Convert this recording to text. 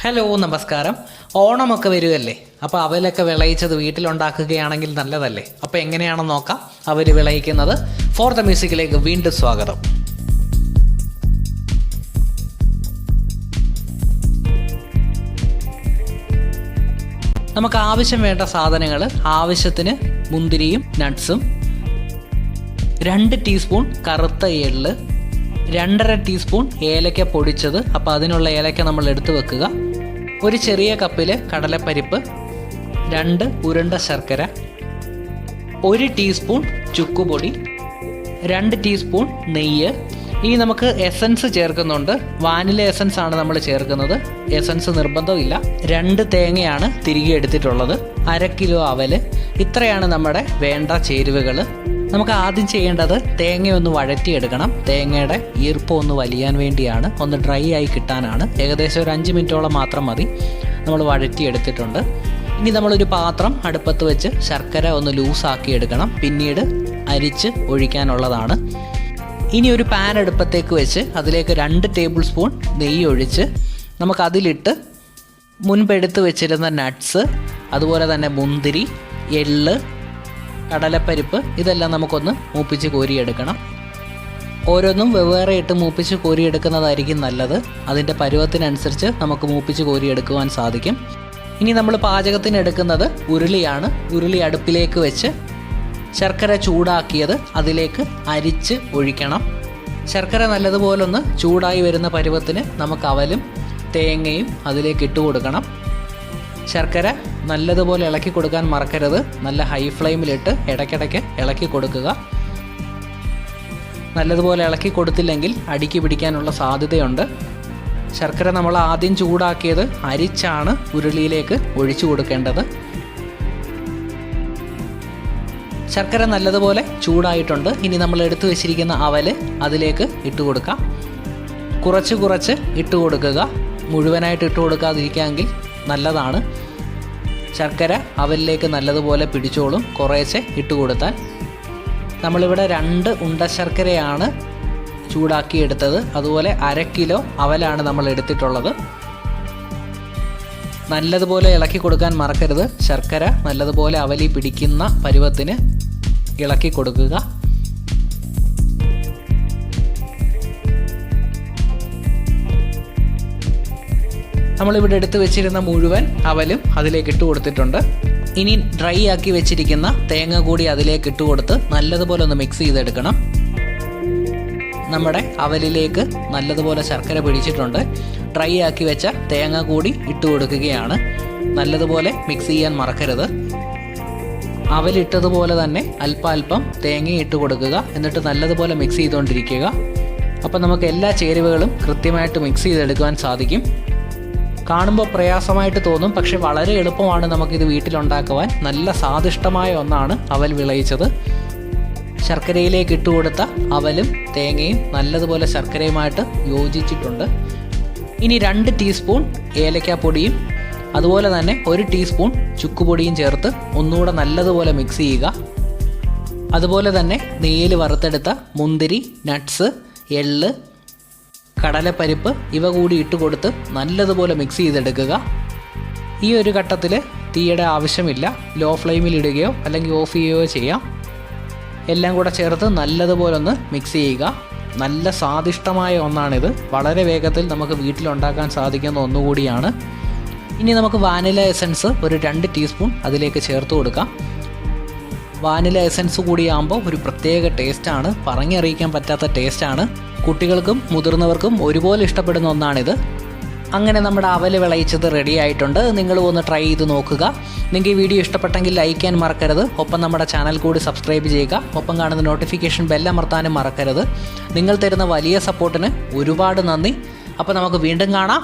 Hello നമസ്കാരം. ഓണമൊക്കെ വരുമല്ലേ, അപ്പോൾ അവലൊക്കെ വിളയിച്ചത് വീട്ടിലുണ്ടാക്കുകയാണെങ്കിൽ നല്ലതല്ലേ. അപ്പോൾ എങ്ങനെയാണെന്ന് നോക്കാം. അവർ വിളയിക്കുന്നത് ഫോർ ദ മ്യൂസിക്കിലേക്ക് വീണ്ടും സ്വാഗതം. നമുക്ക് ആവശ്യം വേണ്ട സാധനങ്ങൾ: ആവശ്യത്തിന് മുന്തിരിയും നട്ട്സും, 2 ടീസ്പൂൺ കറുത്ത എള്ള്, 2.5 ടീസ്പൂൺ ഏലക്ക പൊടിച്ചത്, അപ്പോൾ അതിനുള്ള ഏലക്ക നമ്മൾ എടുത്തു വെക്കുക, ഒരു ചെറിയ കപ്പിൽ കടലപ്പരിപ്പ്, 2 ഉരുണ്ട ശർക്കര, 1 ടീസ്പൂൺ ചുക്കുപൊടി, 2 ടീസ്പൂൺ നെയ്യ്. ഇനി നമുക്ക് എസൻസ് ചേർക്കുന്നുണ്ട്. വാനില എസൻസ് ആണ് നമ്മൾ ചേർക്കുന്നത്. എസൻസ് നിർബന്ധമില്ല. 2 തേങ്ങയാണ് തിരികെ എടുത്തിട്ടുള്ളത്, 1/2 കിലോ അവല്. ഇത്രയാണ് നമ്മുടെ വേണ്ട ചേരുവകൾ. നമുക്ക് ആദ്യം ചെയ്യേണ്ടത് തേങ്ങയൊന്ന് വഴറ്റിയെടുക്കണം. തേങ്ങയുടെ ഈർപ്പം ഒന്ന് വലിയാൻ വേണ്ടിയാണ്, ഒന്ന് ഡ്രൈ ആയി കിട്ടാനാണ്. ഏകദേശം ഒരു 5 മിനിറ്റോളം മാത്രം മതി. നമ്മൾ വഴറ്റിയെടുത്തിട്ടുണ്ട്. ഇനി നമ്മളൊരു പാത്രം അടുപ്പത്ത് വെച്ച് ശർക്കര ഒന്ന് ലൂസാക്കി എടുക്കണം. പിന്നീട് അരിച്ച് ഒഴിക്കാനുള്ളതാണ്. ഇനി ഒരു പാൻ അടുപ്പത്തേക്ക് വെച്ച് അതിലേക്ക് 2 ടേബിൾ സ്പൂൺ നെയ്യ് ഒഴിച്ച് നമുക്കതിലിട്ട് മുൻപെടുത്ത് വെച്ചിരുന്ന നട്ട്സ്, അതുപോലെ തന്നെ മുന്തിരി, എള്ള്, കടലപ്പരിപ്പ്, ഇതെല്ലാം നമുക്കൊന്ന് മൂപ്പിച്ച് കോരിയെടുക്കണം. ഓരോന്നും വെവ്വേറെ ഇട്ട് മൂപ്പിച്ച് കോരിയെടുക്കുന്നതായിരിക്കും നല്ലത്. അതിൻ്റെ പരുവത്തിനനുസരിച്ച് നമുക്ക് മൂപ്പിച്ച് കോരിയെടുക്കുവാൻ സാധിക്കും. ഇനി നമ്മൾ പാചകത്തിന് എടുക്കുന്നത് ഉരുളിയാണ്. ഉരുളി അടുപ്പിലേക്ക് വെച്ച് ശർക്കര ചൂടാക്കിയത് അതിലേക്ക് അരിച്ച് ഒഴിക്കണം. ശർക്കര നല്ലതുപോലൊന്ന് ചൂടായി വരുന്ന പരുവത്തിന് നമുക്ക് അവലും തേങ്ങയും അതിലേക്ക് ഇട്ട് കൊടുക്കണം. ശർക്കര നല്ലതുപോലെ ഇളക്കി കൊടുക്കാൻ മറക്കരുത്. നല്ല ഹൈ ഫ്ലെയിമിലിട്ട് ഇടയ്ക്കിടയ്ക്ക് ഇളക്കി കൊടുക്കുക. നല്ലതുപോലെ ഇളക്കി കൊടുത്തില്ലെങ്കിൽ അടിക്ക് പിടിക്കാനുള്ള സാധ്യതയുണ്ട്. ശർക്കര നമ്മൾ ആദ്യം ചൂടാക്കിയത് അരിച്ചാണ് ഉരുളിയിലേക്ക് ഒഴിച്ചു കൊടുക്കേണ്ടത്. ശർക്കര നല്ലതുപോലെ ചൂടായിട്ടുണ്ട്. ഇനി നമ്മൾ എടുത്തു വെച്ചിരിക്കുന്ന അവല് അതിലേക്ക് ഇട്ട് കൊടുക്കാം. കുറച്ച് കുറച്ച് ഇട്ട് കൊടുക്കുക. മുഴുവനായിട്ട് ഇട്ട് കൊടുക്കാതിരിക്കാമെങ്കിൽ നല്ലതാണ്. ശർക്കര അവലിലേക്ക് നല്ലതുപോലെ പിടിച്ചോളും കുറേശ്ശെ ഇട്ട് കൊടുത്താൽ. നമ്മളിവിടെ 2 ഉണ്ട ശർക്കരയാണ് ചൂടാക്കി എടുത്തത്. അതുപോലെ 1/2 കിലോ അവലാണ് നമ്മൾ എടുത്തിട്ടുള്ളത്. നല്ലതുപോലെ ഇളക്കി കൊടുക്കാൻ മറക്കരുത്. ശർക്കര നല്ലതുപോലെ അവലി പിടിക്കുന്ന പരുവത്തിന് ഇളക്കി കൊടുക്കുക. നമ്മളിവിടെ എടുത്തു വെച്ചിരുന്ന മുഴുവൻ അവലും അതിലേക്ക് ഇട്ട് കൊടുത്തിട്ടുണ്ട്. ഇനി ഡ്രൈ ആക്കി വെച്ചിരിക്കുന്ന തേങ്ങ കൂടി അതിലേക്ക് ഇട്ട് കൊടുത്ത് നല്ലതുപോലെ ഒന്ന് മിക്സ് ചെയ്തെടുക്കണം. നമ്മുടെ അവലിലേക്ക് നല്ലതുപോലെ ശർക്കര പിടിച്ചിട്ടുണ്ട്. ഡ്രൈ ആക്കി വെച്ച തേങ്ങ കൂടി ഇട്ട് കൊടുക്കുകയാണ്. നല്ലതുപോലെ മിക്സ് ചെയ്യാൻ മറക്കരുത്. അവലിട്ടതുപോലെ തന്നെ അല്പാൽപ്പം തേങ്ങ ഇട്ട് കൊടുക്കുക. എന്നിട്ട് നല്ലതുപോലെ മിക്സ് ചെയ്തുകൊണ്ടിരിക്കുക. അപ്പോൾ നമുക്ക് എല്ലാ ചേരുവകളും കൃത്യമായിട്ട് മിക്സ് ചെയ്തെടുക്കുവാൻ സാധിക്കും. കാണുമ്പോൾ പ്രയാസമായിട്ട് തോന്നും, പക്ഷെ വളരെ എളുപ്പമാണ് നമുക്കിത് വീട്ടിലുണ്ടാക്കുവാൻ. നല്ല സ്വാദിഷ്ടമായ ഒന്നാണ് അവൽ വിളയിച്ചത്. ശർക്കരയിലേക്ക് ഇട്ട് കൊടുത്ത അവലും തേങ്ങയും നല്ലതുപോലെ ശർക്കരയുമായിട്ട് യോജിച്ചിട്ടുണ്ട്. ഇനി 2 ടീസ്പൂൺ ഏലക്കാപ്പൊടിയും അതുപോലെ തന്നെ 1 ടീസ്പൂൺ ചുക്കുപൊടിയും ചേർത്ത് ഒന്നുകൂടെ നല്ലതുപോലെ മിക്സ് ചെയ്യുക. അതുപോലെ തന്നെ നെയ്യിൽ വറുത്തെടുത്ത മുന്തിരി, നട്ട്സ്, എള്ള്, കടലപ്പരിപ്പ് ഇവ കൂടി ഇട്ട് കൊടുത്ത് നല്ലതുപോലെ മിക്സ് ചെയ്തെടുക്കുക. ഈ ഒരു ഘട്ടത്തിൽ തീയുടെ ആവശ്യമില്ല. ലോ ഫ്ലെയിമിൽ ഇടുകയോ അല്ലെങ്കിൽ ഓഫ് ചെയ്യുകയോ ചെയ്യാം. എല്ലാം കൂടെ ചേർത്ത് നല്ലതുപോലെ ഒന്ന് മിക്സ് ചെയ്യുക. നല്ല സ്വാദിഷ്ടമായ ഒന്നാണിത്. വളരെ വേഗത്തിൽ നമുക്ക് വീട്ടിലുണ്ടാക്കാൻ സാധിക്കുന്ന ഒന്നുകൂടിയാണ്. ഇനി നമുക്ക് വാനില എസൻസ് ഒരു 2 ടീസ്പൂൺ അതിലേക്ക് ചേർത്ത് കൊടുക്കാം. വാനില എസൻസ് കൂടിയാകുമ്പോൾ ഒരു പ്രത്യേക ടേസ്റ്റാണ്, പറഞ്ഞറിയിക്കാൻ പറ്റാത്ത ടേസ്റ്റാണ്. കുട്ടികൾക്കും മുതിർന്നവർക്കും ഒരുപോലെ ഇഷ്ടപ്പെടുന്ന ഒന്നാണിത്. അങ്ങനെ നമ്മുടെ അവല് വിളയിച്ചത് റെഡി ആയിട്ടുണ്ട്. നിങ്ങൾ ഒന്ന് ട്രൈ ചെയ്ത് നോക്കുക. നിങ്ങൾക്ക് ഈ വീഡിയോ ഇഷ്ടപ്പെട്ടെങ്കിൽ ലൈക്ക് ചെയ്യാൻ മറക്കരുത്. ഒപ്പം നമ്മുടെ ചാനൽ കൂടി സബ്സ്ക്രൈബ് ചെയ്യുക. ഒപ്പം കാണുന്ന നോട്ടിഫിക്കേഷൻ ബെല്ലമർത്താനും മറക്കരുത്. നിങ്ങൾ തരുന്ന വലിയ സപ്പോർട്ടിന് ഒരുപാട് നന്ദി. അപ്പോൾ നമുക്ക് വീണ്ടും കാണാം.